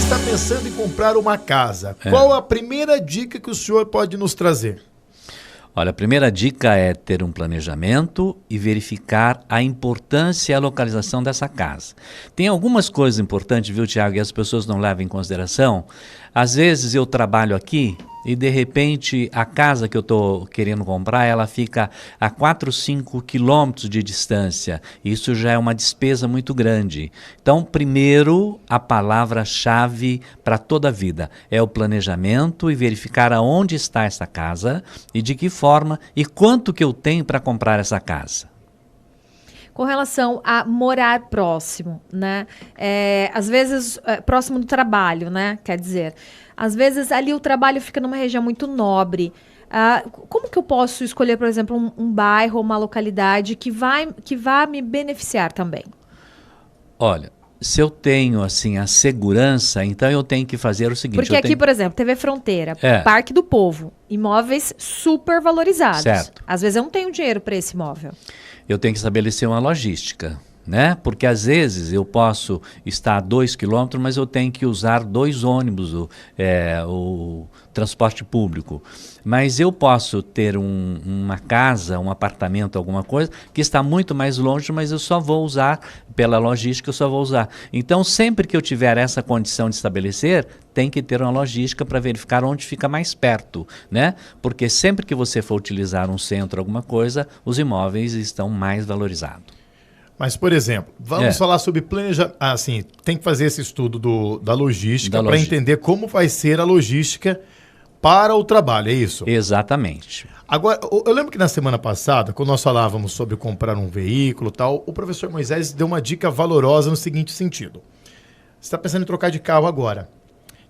está pensando em comprar uma casa, qual a primeira dica que o senhor pode nos trazer? Olha, a primeira dica é ter um planejamento e verificar a importância e a localização dessa casa. Tem algumas coisas importantes, viu, Tiago, e as pessoas não levam em consideração. Às vezes eu trabalho aqui e, de repente, a casa que eu estou querendo comprar, ela fica a 4, 5 quilômetros de distância. Isso já é uma despesa muito grande. Então, primeiro, a palavra-chave para toda a vida é o planejamento e verificar aonde está essa casa e de que forma e quanto que eu tenho para comprar essa casa. Com relação a morar próximo, né? Às vezes, próximo do trabalho, né? Quer dizer, às vezes ali o trabalho fica numa região muito nobre. Como que eu posso escolher, por exemplo, um bairro ou uma localidade que vá me beneficiar também? Olha, se eu tenho assim a segurança, então eu tenho que fazer o seguinte. Porque aqui, por exemplo, TV Fronteira, Parque do Povo, imóveis super valorizados. Certo. Às vezes eu não tenho dinheiro para esse imóvel. Eu tenho que estabelecer uma logística, né? Porque às vezes eu posso estar a 2 quilômetros, mas eu tenho que usar 2 ônibus, o transporte público. Mas eu posso ter uma casa, um apartamento, alguma coisa, que está muito mais longe, mas eu só vou usar, pela logística, eu só vou usar. Então, sempre que eu tiver essa condição de estabelecer, tem que ter uma logística para verificar onde fica mais perto, né? Porque sempre que você for utilizar um centro, alguma coisa, os imóveis estão mais valorizados. Mas, por exemplo, vamos falar sobre planejamento. Assim, tem que fazer esse estudo da logística para entender como vai ser a logística para o trabalho, é isso? Exatamente. Agora, eu lembro que na semana passada, quando nós falávamos sobre comprar um veículo e tal, o professor Moisés deu uma dica valorosa no seguinte sentido. Você está pensando em trocar de carro agora.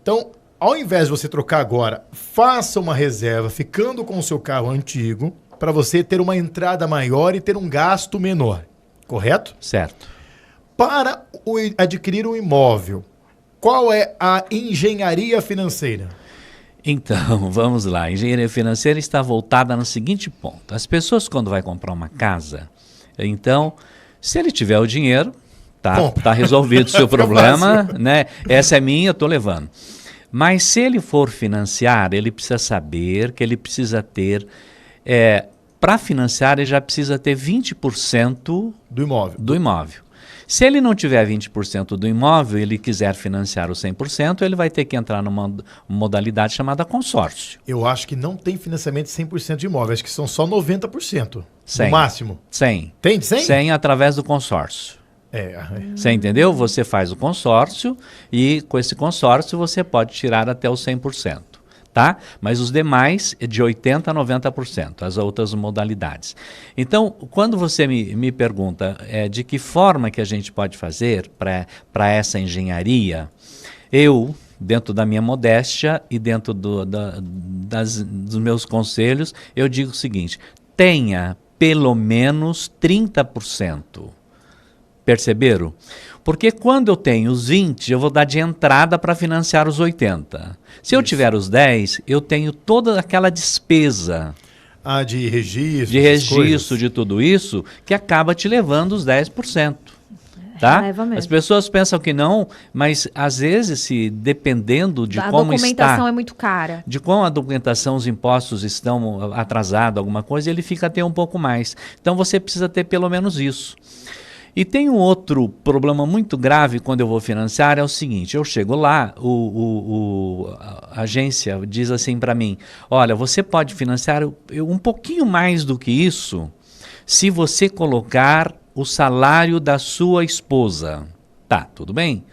Então, ao invés de você trocar agora, faça uma reserva ficando com o seu carro antigo para você ter uma entrada maior e ter um gasto menor. Correto? Certo. Para adquirir um imóvel, qual é a engenharia financeira? Então, vamos lá. A engenharia financeira está voltada no seguinte ponto. As pessoas, quando vai comprar uma casa, então, se ele tiver o dinheiro, tá resolvido o seu problema, né? Essa é minha, eu estou levando. Mas se ele for financiar, ele precisa saber que ele precisa ter... para financiar, ele já precisa ter 20% do imóvel. Se ele não tiver 20% do imóvel e ele quiser financiar o 100%, ele vai ter que entrar numa modalidade chamada consórcio. Eu acho que não tem financiamento de 100% de imóvel, acho que são só 90%. 100. No máximo. 100. Tem de 100? 100 através do consórcio. Você entendeu? Você faz o consórcio e com esse consórcio você pode tirar até os 100%. Tá? Mas os demais é de 80% a 90%, as outras modalidades. Então, quando você me pergunta de que forma que a gente pode fazer para essa engenharia, eu, dentro da minha modéstia e dentro dos meus conselhos, eu digo o seguinte, tenha pelo menos 30%. Perceberam? Porque quando eu tenho os 20, eu vou dar de entrada para financiar os 80. Se eu tiver os 10, eu tenho toda aquela despesa. De registro. De registro, de tudo isso, que acaba te levando os 10%. Tá? As pessoas pensam que não, mas às vezes, dependendo de como está... A documentação é muito cara. De como a documentação, os impostos estão atrasados, alguma coisa, ele fica até um pouco mais. Então você precisa ter pelo menos isso. E tem um outro problema muito grave quando eu vou financiar, é o seguinte, eu chego lá, a agência diz assim para mim, olha, você pode financiar um pouquinho mais do que isso se você colocar o salário da sua esposa. Tá, tudo bem?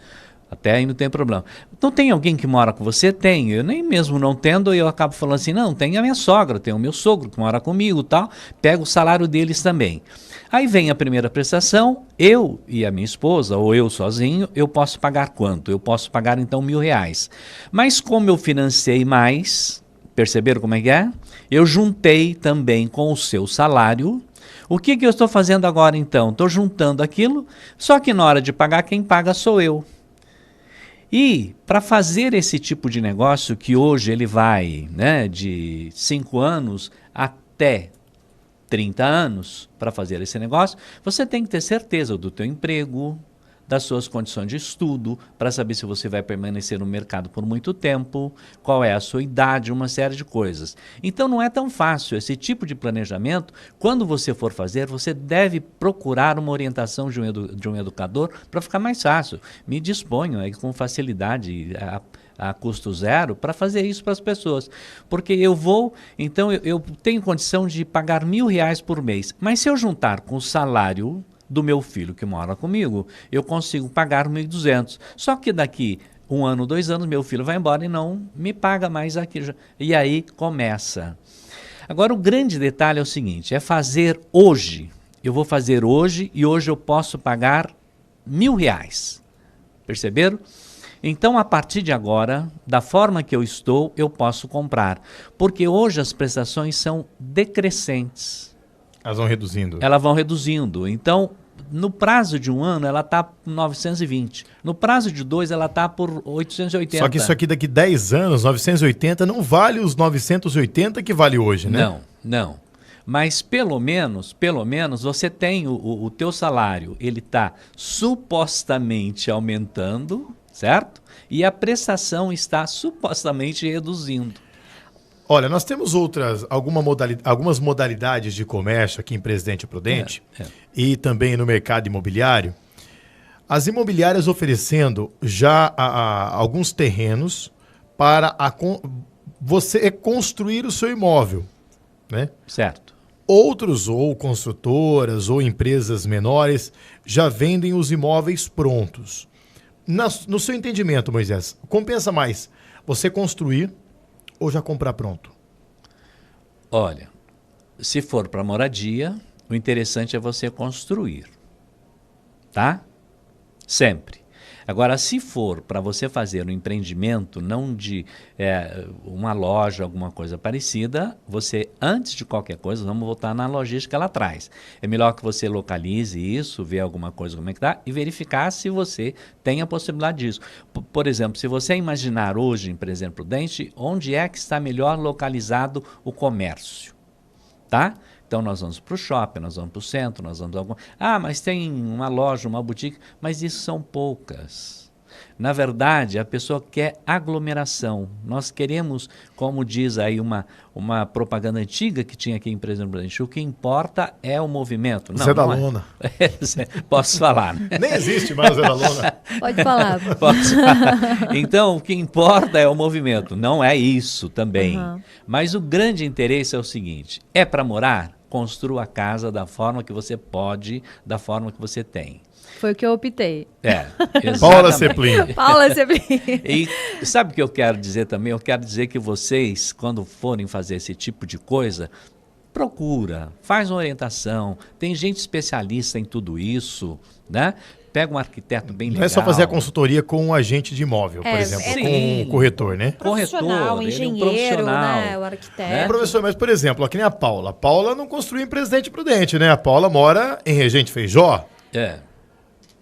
Até aí não tem problema. Não tem alguém que mora com você? Tem. Eu nem mesmo não tendo, eu acabo falando assim, não, tem a minha sogra, tem o meu sogro que mora comigo e tal, pego o salário deles também. Aí vem a primeira prestação, eu e a minha esposa, ou eu sozinho, eu posso pagar quanto? Eu posso pagar então R$1.000. Mas como eu financei mais, perceberam como é que é? Eu juntei também com o seu salário. O que eu estou fazendo agora então? Estou juntando aquilo, só que na hora de pagar, quem paga sou eu. E para fazer esse tipo de negócio, que hoje ele vai, né, de 5 anos até 30 anos para fazer esse negócio, você tem que ter certeza do teu emprego, das suas condições de estudo, para saber se você vai permanecer no mercado por muito tempo, qual é a sua idade, uma série de coisas. Então não é tão fácil esse tipo de planejamento. Quando você for fazer, você deve procurar uma orientação de um educador para ficar mais fácil. Me disponho aí com facilidade a custo zero para fazer isso para as pessoas. Porque eu tenho condição de pagar R$1.000 por mês, mas se eu juntar com o salário do meu filho que mora comigo, eu consigo pagar 1.200. Só que daqui 1 ano, 2 anos, meu filho vai embora e não me paga mais aquilo. E aí começa. Agora, o grande detalhe é o seguinte, é fazer hoje. Eu vou fazer hoje e hoje eu posso pagar R$1.000. Perceberam? Então, a partir de agora, da forma que eu estou, eu posso comprar. Porque hoje as prestações são decrescentes. Elas vão reduzindo. Elas vão reduzindo. Então, no prazo de 1 ano, ela está por 920. No prazo de 2, ela está por 880. Só que isso aqui daqui 10 anos, 980, não vale os 980 que vale hoje, né? Não. Mas pelo menos você tem o teu salário, ele está supostamente aumentando, certo? E a prestação está supostamente reduzindo. Olha, nós temos algumas modalidades de comércio aqui em Presidente Prudente e também no mercado imobiliário. As imobiliárias oferecendo já alguns terrenos para você construir o seu imóvel, né? Certo. Outros, ou construtoras, ou empresas menores, já vendem os imóveis prontos. No seu entendimento, Moisés, compensa mais você construir ou já comprar pronto? Olha, se for para moradia, o interessante é você construir, tá? Sempre. Agora, se for para você fazer um empreendimento, não de uma loja, alguma coisa parecida, você, antes de qualquer coisa, vamos voltar na logística lá atrás. É melhor que você localize isso, ver alguma coisa como é que tá, e verificar se você tem a possibilidade disso. Por exemplo, se você imaginar hoje, em Presidente Prudente, onde é que está melhor localizado o comércio, tá? Então, nós vamos para o shopping, nós vamos para o centro, nós vamos a algum... Ah, mas tem uma loja, uma boutique, mas isso são poucas. Na verdade, a pessoa quer aglomeração. Nós queremos, como diz aí uma propaganda antiga que tinha aqui em Presidente Prudente, o que importa é o movimento. Zé da Lona. Posso falar, né? Nem existe mais o Zé da Lona. Pode falar. Posso falar. Então, o que importa é o movimento. Não é isso também. Uhum. Mas o grande interesse é o seguinte, é para morar? Construa a casa da forma que você pode, da forma que você tem. Foi o que eu optei. Exatamente. Paula Seplin. Paula Seplin. E sabe o que eu quero dizer também? Eu quero dizer que vocês, quando forem fazer esse tipo de coisa, procura, faz uma orientação. Tem gente especialista em tudo isso, né? Pega um arquiteto bem legal. Não é só fazer a consultoria com um agente de imóvel, por exemplo, com um corretor, né? Profissional, engenheiro, né? O arquiteto. Né? Professor, mas por exemplo, aqui nem a Paula. A Paula não construiu em Presidente Prudente, né? A Paula mora em Regente Feijó.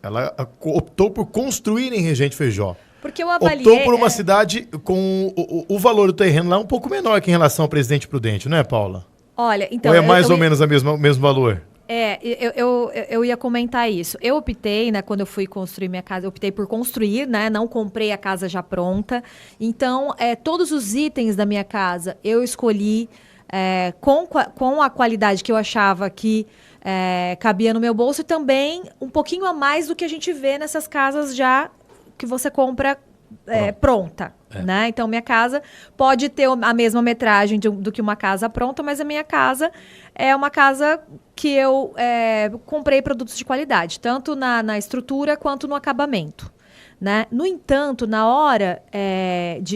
Ela optou por construir em Regente Feijó. Porque eu avaliei... Optou por uma cidade com o valor do terreno lá um pouco menor que em relação ao Presidente Prudente, não é, Paula? Olha, então... Ou é mais ou menos o mesmo valor? Eu ia comentar isso. Eu optei, né, quando eu fui construir minha casa, eu optei por construir, né, não comprei a casa já pronta. Então, todos os itens da minha casa eu escolhi com a qualidade que eu achava que cabia no meu bolso e também um pouquinho a mais do que a gente vê nessas casas já que você compra pronta. Né? Então, minha casa pode ter a mesma metragem do que uma casa pronta, mas a minha casa é uma casa que eu comprei produtos de qualidade, tanto na estrutura quanto no acabamento. Né? No entanto, na hora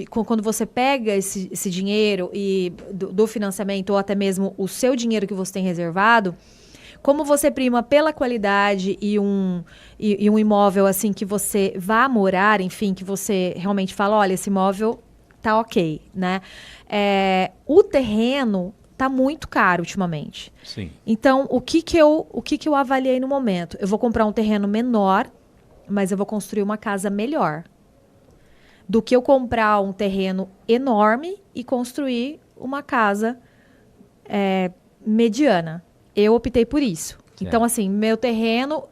quando você pega esse dinheiro do financiamento ou até mesmo o seu dinheiro que você tem reservado, como você prima pela qualidade e um imóvel assim que você vá morar, enfim, que você realmente fala, olha, esse imóvel tá ok, né? O terreno tá muito caro ultimamente. Sim. Então, o que eu avaliei no momento? Eu vou comprar um terreno menor, mas eu vou construir uma casa melhor do que eu comprar um terreno enorme e construir uma casa mediana. Eu optei por isso. Então, assim, meu terreno,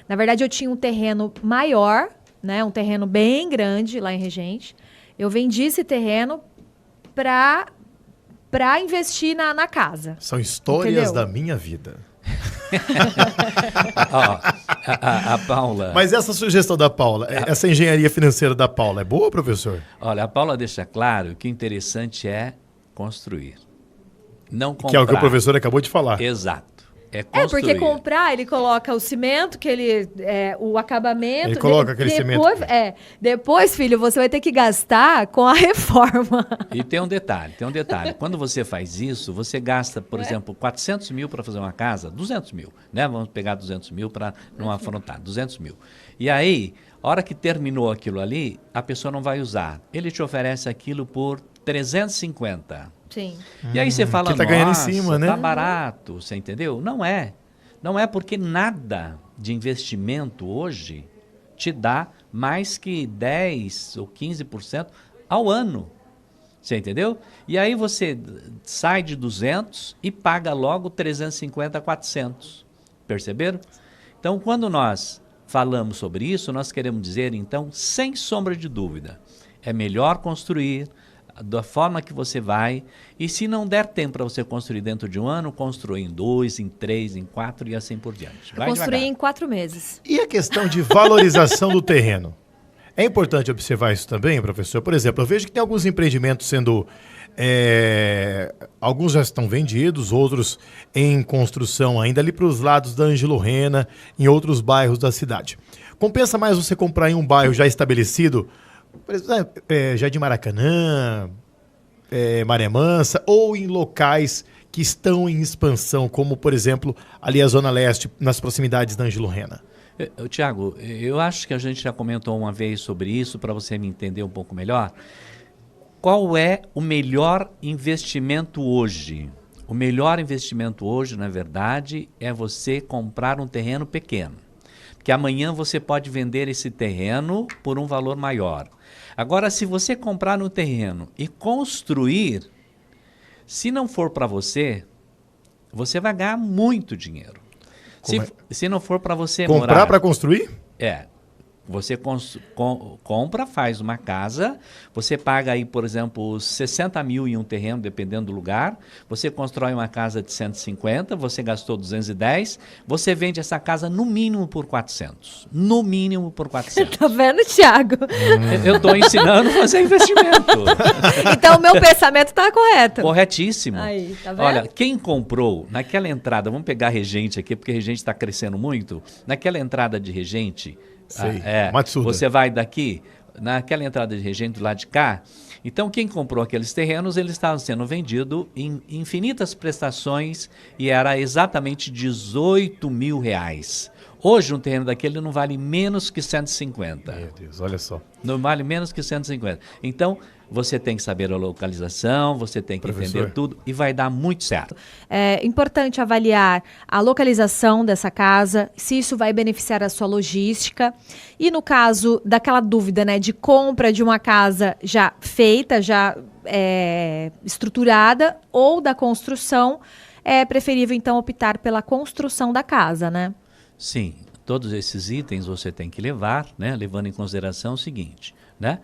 na verdade, eu tinha um terreno maior, né? Um terreno bem grande lá em Regente. Eu vendi esse terreno para investir na casa. São histórias Entendeu? da minha vida. A Paula... Mas essa sugestão da Paula, essa engenharia financeira da Paula, é boa, professor? Olha, a Paula deixa claro que o interessante é construir. Não comprar. Que é o que o professor acabou de falar. Exato. É construir. Porque comprar, ele coloca o cimento, o acabamento. Ele coloca aquele cimento. Depois, filho, você vai ter que gastar com a reforma. E tem um detalhe. Quando você faz isso, você gasta, por exemplo, 400 mil para fazer uma casa, 200 mil, né? Vamos pegar 200 mil para não afrontar, 200 mil. E aí, a hora que terminou aquilo ali, a pessoa não vai usar. Ele te oferece aquilo por 350. Sim. E aí você fala, tá ganhando em cima, né? Tá barato, você entendeu? Não é. Não é porque nada de investimento hoje te dá mais que 10 ou 15% ao ano. Você entendeu? E aí você sai de 200 e paga logo 350, 400. Perceberam? Então, quando nós falamos sobre isso, nós queremos dizer, então, sem sombra de dúvida, é melhor construir da forma que você vai, e se não der tempo para você construir dentro de um ano, construir em 2, em 3, em 4 e assim por diante. Vai Construir devagar. em 4 meses. E a questão de valorização do terreno? É importante observar isso também, professor? Por exemplo, eu vejo que tem alguns empreendimentos sendo... alguns já estão vendidos, outros em construção ainda ali para os lados da Ângelo Rena, em outros bairros da cidade. Compensa mais você comprar em um bairro já estabelecido, por exemplo, Jardim Maracanã, Maré Mansa, ou em locais que estão em expansão, como, por exemplo, ali a Zona Leste, nas proximidades da Ângelo Rena? Tiago, eu acho que a gente já comentou uma vez sobre isso, para você me entender um pouco melhor. Qual é o melhor investimento hoje? O melhor investimento hoje, na verdade, é você comprar um terreno pequeno. Porque amanhã você pode vender esse terreno por um valor maior. Agora, se você comprar um terreno e construir, se não for para você, você vai ganhar muito dinheiro. Se não for para você morar... Comprar para construir? Você compra, faz uma casa, você paga aí, por exemplo, 60 mil em um terreno, dependendo do lugar, você constrói uma casa de 150, você gastou 210, você vende essa casa no mínimo por 400. No mínimo por 400. Tá vendo, Thiago? Eu estou ensinando a fazer investimento. Então o meu pensamento tá correto. Corretíssimo. Aí, tá vendo? Olha, quem comprou naquela entrada, vamos pegar Regente aqui, porque Regente está crescendo muito, naquela entrada de Regente... Sei, Matsuda. Você vai daqui, naquela entrada de Regente do lado de cá. Então, quem comprou aqueles terrenos, eles estavam sendo vendidos em infinitas prestações e era exatamente 18 mil reais. Hoje, um terreno daquele não vale menos que 150. Meu Deus, olha só. Não vale menos que 150. Então, você tem que saber a localização, você tem que entender tudo e vai dar muito certo. É importante avaliar a localização dessa casa, se isso vai beneficiar a sua logística. E no caso daquela dúvida, né, de compra de uma casa já feita, já estruturada, ou da construção, é preferível, então, optar pela construção da casa, né? Sim, todos esses itens você tem que levar, né, levando em consideração o seguinte, né?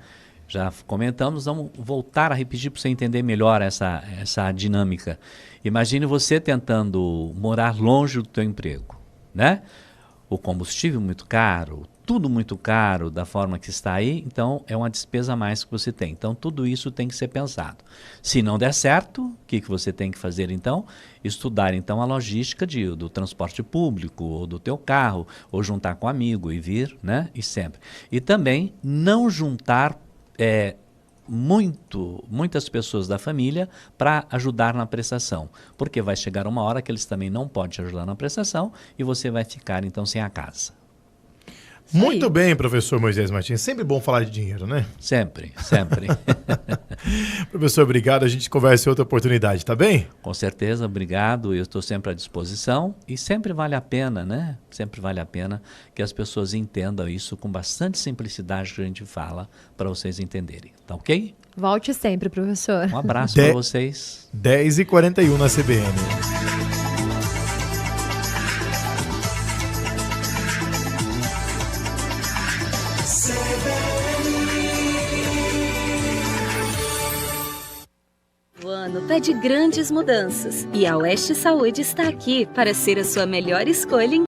Já comentamos, vamos voltar a repetir para você entender melhor essa dinâmica. Imagine você tentando morar longe do teu emprego, né? O combustível muito caro, tudo muito caro da forma que está aí, então é uma despesa a mais que você tem. Então tudo isso tem que ser pensado. Se não der certo, o que você tem que fazer então? Estudar então a logística do transporte público, ou do teu carro, ou juntar com um amigo e vir, né? E sempre. E também não juntar muitas pessoas da família para ajudar na prestação, porque vai chegar uma hora que eles também não podem te ajudar na prestação e você vai ficar então sem a casa. Muito bem, professor Moisés Martins. Sempre bom falar de dinheiro, né? Sempre, sempre. Professor, obrigado. A gente conversa em outra oportunidade, tá bem? Com certeza, obrigado. Eu estou sempre à disposição e sempre vale a pena, né? Sempre vale a pena que as pessoas entendam isso com bastante simplicidade que a gente fala para vocês entenderem. Tá ok? Volte sempre, professor. Um abraço para vocês. 10h41 na CBN. O ano pede grandes mudanças e a Oeste Saúde está aqui para ser a sua melhor escolha em